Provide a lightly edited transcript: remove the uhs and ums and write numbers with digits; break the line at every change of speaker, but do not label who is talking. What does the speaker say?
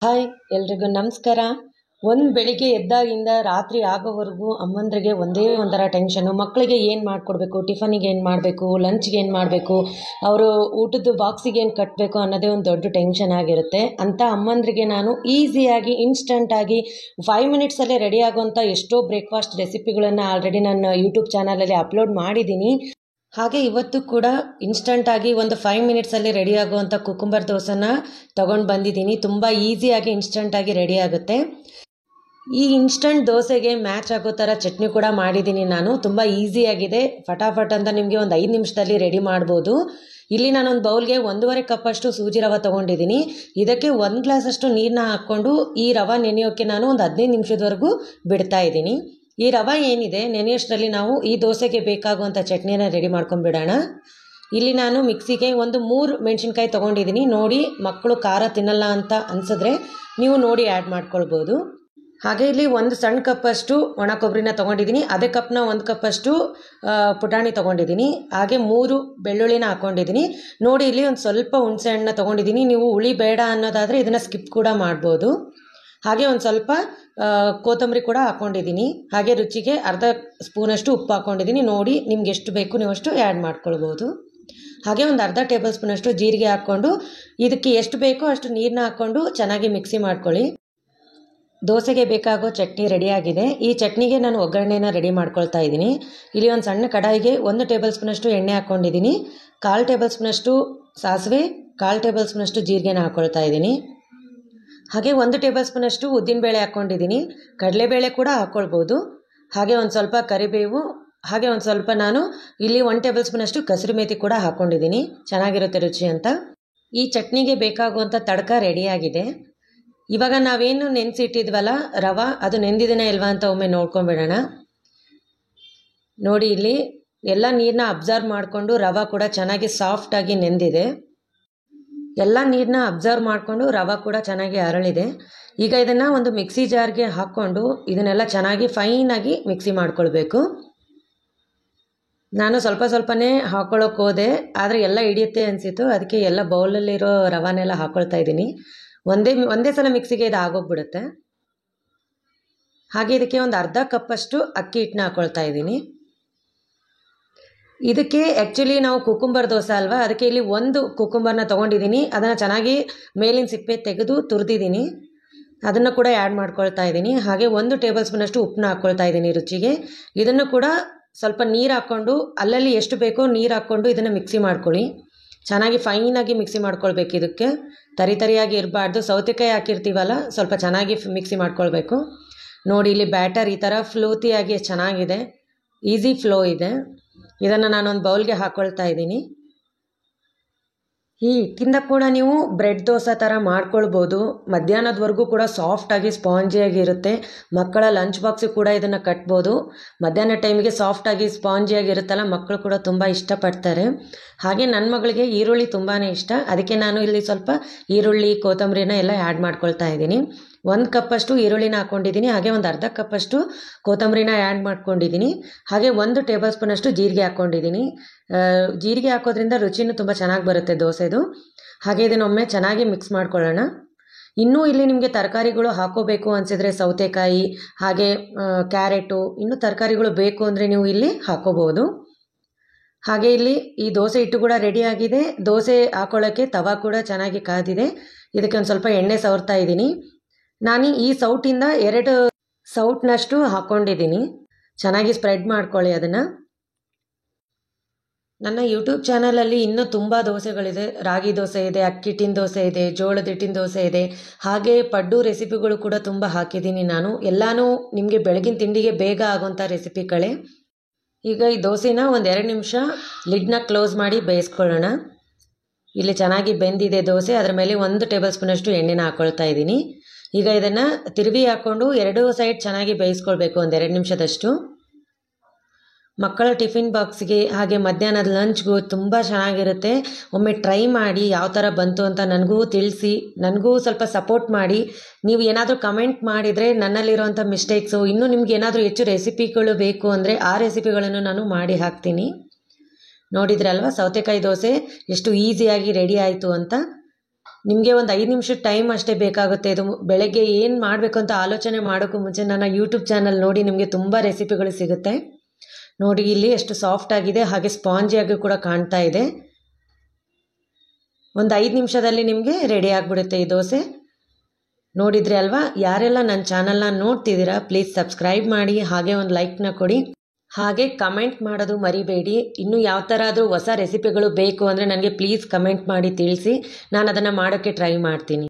Hi ಎಲ್ರಿಗೂ ನಮಸ್ಕಾರ. ಬೆಳಿಗ್ಗೆ ಎದ್ದಾಗಿಂದ ರಾತ್ರಿ ಆಗೋವರೆಗೂ ಅಮ್ಮಂದ್ರಿಗೆ ಒಂದೇ ಒಂಥರ ಟೆನ್ಷನು. ಮಕ್ಕಳಿಗೆ ಏನು ಮಾಡಿಕೊಡ್ಬೇಕು, ಟಿಫನಿಗೆ ಏನು ಮಾಡಬೇಕು, ಲಂಚ್ಗೆ ಏನು ಮಾಡಬೇಕು, ಅವರು ಊಟದ ಬಾಕ್ಸಿಗೆ ಏನು ಕಟ್ಟಬೇಕು ಅನ್ನೋದೇ ಒಂದು ದೊಡ್ಡ ಟೆನ್ಷನ್ ಆಗಿರುತ್ತೆ. ಅಂತ ಅಮ್ಮಂದ್ರಿಗೆ ನಾನು ಈಸಿಯಾಗಿ ಇನ್ಸ್ಟಂಟಾಗಿ 5 ಮಿನಿಟ್ಸಲ್ಲೇ ರೆಡಿ ಆಗುವಂಥ ಎಷ್ಟೋ ಬ್ರೇಕ್ಫಾಸ್ಟ್ ರೆಸಿಪಿಗಳನ್ನು ಆಲ್ರೆಡಿ ನಾನು ಯೂಟ್ಯೂಬ್ ಚಾನಲಲ್ಲಿ ಅಪ್ಲೋಡ್ ಮಾಡಿದ್ದೀನಿ. ಹಾಗೆ ಇವತ್ತು ಕೂಡ ಇನ್ಸ್ಟಂಟಾಗಿ ಒಂದು 5 ಮಿನಿಟ್ಸಲ್ಲಿ ರೆಡಿ ಆಗುವಂಥ ಕುಕುಂಬರ್ ದೋಸೆನ ತೊಗೊಂಡು ಬಂದಿದ್ದೀನಿ. ತುಂಬ ಈಸಿಯಾಗಿ ಇನ್ಸ್ಟಂಟಾಗಿ ರೆಡಿ ಆಗುತ್ತೆ. ಈ ಇನ್ಸ್ಟಂಟ್ ದೋಸೆಗೆ ಮ್ಯಾಚ್ ಆಗೋ ಥರ ಚಟ್ನಿ ಕೂಡ ಮಾಡಿದ್ದೀನಿ ನಾನು. ತುಂಬ ಈಸಿಯಾಗಿದೆ, ಫಟಾಫಟ್ ಅಂತ ನಿಮಗೆ ಒಂದು 5 ನಿಮಿಷದಲ್ಲಿ ರೆಡಿ ಮಾಡ್ಬೋದು. ಇಲ್ಲಿ ನಾನೊಂದು ಬೌಲ್ಗೆ 1.5 ಕಪ್ಪಷ್ಟು ಸೂಜಿ ರವೆ ತೊಗೊಂಡಿದ್ದೀನಿ. ಇದಕ್ಕೆ 1 ಗ್ಲಾಸಷ್ಟು ನೀರನ್ನ ಹಾಕ್ಕೊಂಡು ಈ ರವೆ ನೆನೆಯೋಕ್ಕೆ ನಾನು ಒಂದು 15 ನಿಮಿಷದವರೆಗೂ ಬಿಡ್ತಾ ಇದ್ದೀನಿ. ಈ ರವೆ ಏನಿದೆ ನೆನೆಯೋಷ್ಟರಲ್ಲಿ ನಾವು ಈ ದೋಸೆಗೆ ಬೇಕಾಗುವಂಥ ಚಟ್ನಿಯನ್ನು ರೆಡಿ ಮಾಡ್ಕೊಂಡ್ಬಿಡೋಣ. ಇಲ್ಲಿ ನಾನು ಮಿಕ್ಸಿಗೆ ಒಂದು 3 ಮೆಣಸಿನ್ಕಾಯಿ ತೊಗೊಂಡಿದ್ದೀನಿ. ನೋಡಿ, ಮಕ್ಕಳು ಖಾರ ತಿನ್ನಲ್ಲ ಅಂತ ಅನಿಸಿದ್ರೆ ನೀವು ನೋಡಿ ಆ್ಯಡ್ ಮಾಡ್ಕೊಳ್ಬೋದು. ಹಾಗೆ ಇಲ್ಲಿ 1 ಸಣ್ಣ ಕಪ್ಪಷ್ಟು ಒಣ ಕೊಬ್ಬರಿನ ತೊಗೊಂಡಿದ್ದೀನಿ. ಅದೇ ಕಪ್ನ 1 ಕಪ್ಪಷ್ಟು ಪುಟಾಣಿ ತೊಗೊಂಡಿದ್ದೀನಿ. ಹಾಗೆ 3 ಬೆಳ್ಳುಳ್ಳಿನ ಹಾಕ್ಕೊಂಡಿದ್ದೀನಿ. ನೋಡಿ, ಇಲ್ಲಿ ಒಂದು ಸ್ವಲ್ಪ ಹುಣಸೆ ಹಣ್ಣನ್ನ ತೊಗೊಂಡಿದ್ದೀನಿ. ನೀವು ಹುಳಿ ಬೇಡ ಅನ್ನೋದಾದರೆ ಇದನ್ನು ಸ್ಕಿಪ್ ಕೂಡ ಮಾಡ್ಬೋದು. ಹಾಗೆ ಒಂದು ಸ್ವಲ್ಪ ಕೊತ್ತಂಬರಿ ಕೂಡ ಹಾಕ್ಕೊಂಡಿದ್ದೀನಿ. ಹಾಗೆ ರುಚಿಗೆ ಅರ್ಧ ಸ್ಪೂನಷ್ಟು ಉಪ್ಪು ಹಾಕ್ಕೊಂಡಿದ್ದೀನಿ. ನೋಡಿ, ನಿಮ್ಗೆ ಎಷ್ಟು ಬೇಕು ನೀವು ಅಷ್ಟು ಆ್ಯಡ್ ಮಾಡ್ಕೊಳ್ಬೋದು. ಹಾಗೆ ಒಂದು ಅರ್ಧ ಟೇಬಲ್ ಸ್ಪೂನಷ್ಟು ಜೀರಿಗೆ ಹಾಕ್ಕೊಂಡು ಇದಕ್ಕೆ ಎಷ್ಟು ಬೇಕೋ ಅಷ್ಟು ನೀರನ್ನ ಹಾಕ್ಕೊಂಡು ಚೆನ್ನಾಗಿ ಮಿಕ್ಸಿ ಮಾಡ್ಕೊಳ್ಳಿ. ದೋಸೆಗೆ ಬೇಕಾಗೋ ಚಟ್ನಿ ರೆಡಿಯಾಗಿದೆ. ಈ ಚಟ್ನಿಗೆ ನಾನು ಒಗ್ಗರಣೆನ ರೆಡಿ ಮಾಡ್ಕೊಳ್ತಾ ಇದ್ದೀನಿ. ಇಲ್ಲಿ ಒಂದು ಸಣ್ಣ ಕಡಾಯಿಗೆ 1 ಟೇಬಲ್ ಸ್ಪೂನಷ್ಟು ಎಣ್ಣೆ ಹಾಕ್ಕೊಂಡಿದ್ದೀನಿ. 1/4 ಟೇಬಲ್ ಸ್ಪೂನಷ್ಟು ಸಾಸಿವೆ, 1/4 ಟೇಬಲ್ ಸ್ಪೂನಷ್ಟು ಜೀರಿಗೆನ ಹಾಕ್ಕೊಳ್ತಾ ಇದ್ದೀನಿ. ಹಾಗೆ 1 ಟೇಬಲ್ ಸ್ಪೂನಷ್ಟು ಉದ್ದಿನಬೇಳೆ ಹಾಕ್ಕೊಂಡಿದ್ದೀನಿ. ಕಡಲೆಬೇಳೆ ಕೂಡ ಹಾಕ್ಕೊಳ್ಬೋದು. ಹಾಗೆ ಒಂದು ಸ್ವಲ್ಪ ಕರಿಬೇವು, ಹಾಗೆ ಒಂದು ಸ್ವಲ್ಪ ನಾನು ಇಲ್ಲಿ 1 ಟೇಬಲ್ ಸ್ಪೂನಷ್ಟು ಕಸೂರಿ ಮೇಥಿ ಕೂಡ ಹಾಕ್ಕೊಂಡಿದ್ದೀನಿ. ಚೆನ್ನಾಗಿರುತ್ತೆ ರುಚಿ ಅಂತ. ಈ ಚಟ್ನಿಗೆ ಬೇಕಾಗುವಂಥ ತಡಕ ರೆಡಿಯಾಗಿದೆ. ಇವಾಗ ನಾವೇನು ನೆನೆಸಿಟ್ಟಿದ್ವಲ್ಲ ರವೆ, ಅದು ನೆಂದಿದ್ದೇನೆ ಇಲ್ವಾ ಅಂತ ಒಮ್ಮೆ ನೋಡ್ಕೊಂಬಿಡೋಣ. ನೋಡಿ, ಇಲ್ಲಿ ಎಲ್ಲ ನೀರನ್ನ ಅಬ್ಸರ್ವ್ ಮಾಡಿಕೊಂಡು ರವೆ ಕೂಡ ಚೆನ್ನಾಗಿ ಸಾಫ್ಟಾಗಿ ನೆಂದಿದೆ. ಎಲ್ಲ ನೀರನ್ನ ಅಬ್ಸರ್ವ್ ಮಾಡಿಕೊಂಡು ರವೆ ಕೂಡ ಚೆನ್ನಾಗಿ ಅರಳಿದೆ. ಈಗ ಇದನ್ನು ಒಂದು ಮಿಕ್ಸಿ ಜಾರ್ಗೆ ಹಾಕ್ಕೊಂಡು ಇದನ್ನೆಲ್ಲ ಚೆನ್ನಾಗಿ ಫೈನಾಗಿ ಮಿಕ್ಸಿ ಮಾಡ್ಕೊಳ್ಬೇಕು. ನಾನು ಸ್ವಲ್ಪನೇ ಹಾಕ್ಕೊಳ್ಳೋಕೆ ಹೋದೆ, ಆದರೆ ಎಲ್ಲ ಹಿಡಿಯುತ್ತೆ ಅನಿಸಿತು. ಅದಕ್ಕೆ ಎಲ್ಲ ಬೌಲಲ್ಲಿರೋ ರವಾನೆಲ್ಲ ಹಾಕ್ಕೊಳ್ತಾ ಇದ್ದೀನಿ. ಒಂದೇ ಸಲ ಮಿಕ್ಸಿಗೆ ಇದು ಆಗೋಗ್ಬಿಡುತ್ತೆ. ಹಾಗೆ ಇದಕ್ಕೆ ಒಂದು ಅರ್ಧ ಕಪ್ಪಷ್ಟು ಅಕ್ಕಿ ಹಿಟ್ಟನ್ನ ಹಾಕ್ಕೊಳ್ತಾ ಇದ್ದೀನಿ. ಇದಕ್ಕೆ ಆ್ಯಕ್ಚುಲಿ ನಾವು ಕುಕುಂಬರ್ ದೋಸೆ ಅಲ್ವಾ, ಅದಕ್ಕೆ ಇಲ್ಲಿ 1 ಕುಕುಂಬರ್ನ ತೊಗೊಂಡಿದ್ದೀನಿ. ಅದನ್ನು ಚೆನ್ನಾಗಿ ಮೇಲಿನ ಸಿಪ್ಪೆ ತೆಗೆದು ತುರಿದಿದ್ದೀನಿ. ಅದನ್ನು ಕೂಡ ಆ್ಯಡ್ ಮಾಡ್ಕೊಳ್ತಾ ಇದ್ದೀನಿ. ಹಾಗೆ 1 ಟೇಬಲ್ ಸ್ಪೂನಷ್ಟು ಉಪ್ಪನ್ನ ಹಾಕ್ಕೊಳ್ತಾ ಇದ್ದೀನಿ ರುಚಿಗೆ. ಇದನ್ನು ಕೂಡ ಸ್ವಲ್ಪ ನೀರು ಹಾಕ್ಕೊಂಡು ಅಲ್ಲಲ್ಲಿ ಎಷ್ಟು ಬೇಕೋ ನೀರು ಹಾಕ್ಕೊಂಡು ಇದನ್ನು ಮಿಕ್ಸಿ ಮಾಡ್ಕೊಳ್ಳಿ. ಚೆನ್ನಾಗಿ ಫೈನಾಗಿ ಮಿಕ್ಸಿ ಮಾಡ್ಕೊಳ್ಬೇಕು. ಇದಕ್ಕೆ ತರಿಯಾಗಿ ಇರಬಾರ್ದು. ಸೌತೆಕಾಯಿ ಹಾಕಿರ್ತೀವಲ್ಲ, ಸ್ವಲ್ಪ ಚೆನ್ನಾಗಿ ಮಿಕ್ಸಿ ಮಾಡ್ಕೊಳ್ಬೇಕು. ನೋಡಿ, ಇಲ್ಲಿ ಬ್ಯಾಟರ್ ಈ ಥರ ಫ್ಲೋತಿಯಾಗಿ ಚೆನ್ನಾಗಿದೆ, ಈಸಿ ಫ್ಲೋ ಇದೆ. ಇದನ್ನು ನಾನೊಂದು ಬೌಲ್ಗೆ ಹಾಕ್ಕೊಳ್ತಾ ಇದ್ದೀನಿ. ಈ ಹಿಟ್ಟಿಂದ ಕೂಡ ನೀವು ಬ್ರೆಡ್ ದೋಸೆ ಥರ ಮಾಡ್ಕೊಳ್ಬೋದು. ಮಧ್ಯಾಹ್ನದವರೆಗೂ ಕೂಡ ಸಾಫ್ಟಾಗಿ ಸ್ಪಾಂಜಿಯಾಗಿ ಇರುತ್ತೆ. ಮಕ್ಕಳ ಲಂಚ್ ಬಾಕ್ಸಿಗೆ ಕೂಡ ಇದನ್ನು ಕಟ್ಬೋದು. ಮಧ್ಯಾಹ್ನ ಟೈಮಿಗೆ ಸಾಫ್ಟಾಗಿ ಸ್ಪಾಂಜಿಯಾಗಿ ಇರುತ್ತಲ್ಲ, ಮಕ್ಕಳು ಕೂಡ ತುಂಬ ಇಷ್ಟಪಡ್ತಾರೆ. ಹಾಗೆ ನನ್ನ ಮಗಳಿಗೆ ಈರುಳ್ಳಿ ತುಂಬಾ ಇಷ್ಟ. ಅದಕ್ಕೆ ನಾನು ಇಲ್ಲಿ ಸ್ವಲ್ಪ ಈರುಳ್ಳಿ, ಕೊತ್ತಂಬರಿನ ಎಲ್ಲ ಆ್ಯಡ್ ಮಾಡ್ಕೊಳ್ತಾ ಇದ್ದೀನಿ. 1 ಕಪ್ಪಷ್ಟು ಈರುಳ್ಳಿನ ಹಾಕ್ಕೊಂಡಿದ್ದೀನಿ. ಹಾಗೆ ಒಂದು ಅರ್ಧ ಕಪ್ಪಷ್ಟು ಕೊತ್ತಂಬರಿನ ಆ್ಯಡ್ ಮಾಡ್ಕೊಂಡಿದ್ದೀನಿ. ಹಾಗೆ 1 ಟೇಬಲ್ ಸ್ಪೂನಷ್ಟು ಜೀರಿಗೆ ಹಾಕ್ಕೊಂಡಿದ್ದೀನಿ. ಜೀರಿಗೆ ಹಾಕೋದ್ರಿಂದ ರುಚಿನೂ ತುಂಬ ಚೆನ್ನಾಗಿ ಬರುತ್ತೆ ದೋಸೆದು. ಹಾಗೆ ಇದನ್ನೊಮ್ಮೆ ಚೆನ್ನಾಗಿ ಮಿಕ್ಸ್ ಮಾಡ್ಕೊಳ್ಳೋಣ. ಇನ್ನೂ ಇಲ್ಲಿ ನಿಮಗೆ ತರಕಾರಿಗಳು ಹಾಕೋಬೇಕು ಅನಿಸಿದರೆ ಸೌತೆಕಾಯಿ, ಹಾಗೆ ಕ್ಯಾರೆಟು, ಇನ್ನೂ ತರಕಾರಿಗಳು ಬೇಕು ಅಂದರೆ ನೀವು ಇಲ್ಲಿ ಹಾಕೋಬೋದು. ಹಾಗೆ ಇಲ್ಲಿ ಈ ದೋಸೆ ಹಿಟ್ಟು ಕೂಡ ರೆಡಿಯಾಗಿದೆ. ದೋಸೆ ಹಾಕೊಳ್ಳೋಕ್ಕೆ ತವಾ ಕೂಡ ಚೆನ್ನಾಗಿ ಕಾದಿದೆ. ಇದಕ್ಕೆ ಒಂದು ಸ್ವಲ್ಪ ಎಣ್ಣೆ ಸವರ್ತಾ ಇದ್ದೀನಿ. ನಾನು ಈ ಸೌಟಿಂದ 2 ಸೌಟ್ನಷ್ಟು ಹಾಕ್ಕೊಂಡಿದ್ದೀನಿ. ಚೆನ್ನಾಗಿ ಸ್ಪ್ರೆಡ್ ಮಾಡ್ಕೊಳ್ಳಿ ಅದನ್ನು. ನನ್ನ ಯೂಟ್ಯೂಬ್ ಚಾನಲಲ್ಲಿ ಇನ್ನೂ ತುಂಬ ದೋಸೆಗಳಿದೆ. ರಾಗಿ ದೋಸೆ ಇದೆ, ಅಕ್ಕಿ ಹಿಟ್ಟಿನ ದೋಸೆ ಇದೆ, ಜೋಳದ ಹಿಟ್ಟಿನ ದೋಸೆ ಇದೆ. ಹಾಗೆ ಪಡ್ಡು ರೆಸಿಪಿಗಳು ಕೂಡ ತುಂಬ ಹಾಕಿದ್ದೀನಿ ನಾನು. ಎಲ್ಲನೂ ನಿಮಗೆ ಬೆಳಗಿನ ತಿಂಡಿಗೆ ಬೇಗ ಆಗೋಂಥ ರೆಸಿಪಿಗಳೇ. ಈಗ ಈ ದೋಸೆನ ಒಂದು 2 ನಿಮಿಷ ಲಿಡ್ನ ಕ್ಲೋಸ್ ಮಾಡಿ ಬೇಯಿಸ್ಕೊಳ್ಳೋಣ. ಇಲ್ಲಿ ಚೆನ್ನಾಗಿ ಬೆಂದಿದೆ ದೋಸೆ. ಅದರ ಮೇಲೆ 1 ಟೇಬಲ್ ಸ್ಪೂನಷ್ಟು ಎಣ್ಣೆನ ಹಾಕ್ಕೊಳ್ತಾ ಇದ್ದೀನಿ. ಈಗ ಇದನ್ನು ತಿರುವಿ ಹಾಕ್ಕೊಂಡು 2 ಸೈಡ್ ಚೆನ್ನಾಗಿ ಬೇಯಿಸ್ಕೊಳ್ಬೇಕು ಒಂದು 2 ನಿಮಿಷದಷ್ಟು. ಮಕ್ಕಳ ಟಿಫಿನ್ ಬಾಕ್ಸ್ಗೆ ಹಾಗೆ ಮಧ್ಯಾಹ್ನದ ಲಂಚ್ಗೂ ತುಂಬ ಚೆನ್ನಾಗಿರುತ್ತೆ. ಒಮ್ಮೆ ಟ್ರೈ ಮಾಡಿ ಯಾವ ಥರ ಬಂತು ಅಂತ ನನಗೂ ತಿಳಿಸಿ, ನನಗೂ ಸ್ವಲ್ಪ ಸಪೋರ್ಟ್ ಮಾಡಿ. ನೀವು ಏನಾದರೂ ಕಮೆಂಟ್ ಮಾಡಿದರೆ ನನ್ನಲ್ಲಿರೋಂಥ ಮಿಸ್ಟೇಕ್ಸು, ಇನ್ನೂ ನಿಮ್ಗೆ ಏನಾದರೂ ಹೆಚ್ಚು ರೆಸಿಪಿಗಳು ಬೇಕು ಅಂದರೆ ಆ ರೆಸಿಪಿಗಳನ್ನು ನಾನು ಮಾಡಿ ಹಾಕ್ತೀನಿ. ನೋಡಿದ್ರಲ್ವ ಸೌತೆಕಾಯಿ ದೋಸೆ ಎಷ್ಟು ಈಸಿಯಾಗಿ ರೆಡಿ ಆಯಿತು ಅಂತ. ನಿಮಗೆ ಒಂದು 5 ನಿಮಿಷದ ಟೈಮ್ ಅಷ್ಟೇ ಬೇಕಾಗುತ್ತೆ. ಇದು ಬೆಳಗ್ಗೆ ಏನು ಮಾಡಬೇಕು ಅಂತ ಆಲೋಚನೆ ಮಾಡೋಕ್ಕೂ ಮುಂಚೆ ನನ್ನ ಯೂಟ್ಯೂಬ್ ಚಾನಲ್ ನೋಡಿ, ನಿಮಗೆ ತುಂಬ ರೆಸಿಪಿಗಳು ಸಿಗುತ್ತೆ. ನೋಡಿ ಇಲ್ಲಿ ಎಷ್ಟು ಸಾಫ್ಟ್ ಆಗಿದೆ, ಹಾಗೆ ಸ್ಪಾಂಜಿಯಾಗಿ ಕೂಡ ಕಾಣ್ತಾ ಇದೆ. ಒಂದು 5 ನಿಮಿಷದಲ್ಲಿ ನಿಮಗೆ ರೆಡಿ ಆಗಿಬಿಡುತ್ತೆ ಈ ದೋಸೆ. ನೋಡಿದ್ರಿ ಅಲ್ವಾ? ಯಾರೆಲ್ಲ ನನ್ನ ಚಾನಲ್ನ ನೋಡ್ತಿದ್ದೀರಾ ಪ್ಲೀಸ್ ಸಬ್ಸ್ಕ್ರೈಬ್ ಮಾಡಿ, ಹಾಗೆ ಒಂದು ಲೈಕ್ನ ಕೊಡಿ, ಹಾಗೆ ಕಮೆಂಟ್ ಮಾಡೋದು ಮರಿಬೇಡಿ. ಇನ್ನೂ ಯಾವ ಥರ ಆದರೂ ಹೊಸ ರೆಸಿಪಿಗಳು ಬೇಕು ಅಂದರೆ ನನಗೆ ಪ್ಲೀಸ್ ಕಮೆಂಟ್ ಮಾಡಿ ತಿಳಿಸಿ, ನಾನು ಅದನ್ನು ಮಾಡೋಕ್ಕೆ ಟ್ರೈ ಮಾಡ್ತೀನಿ.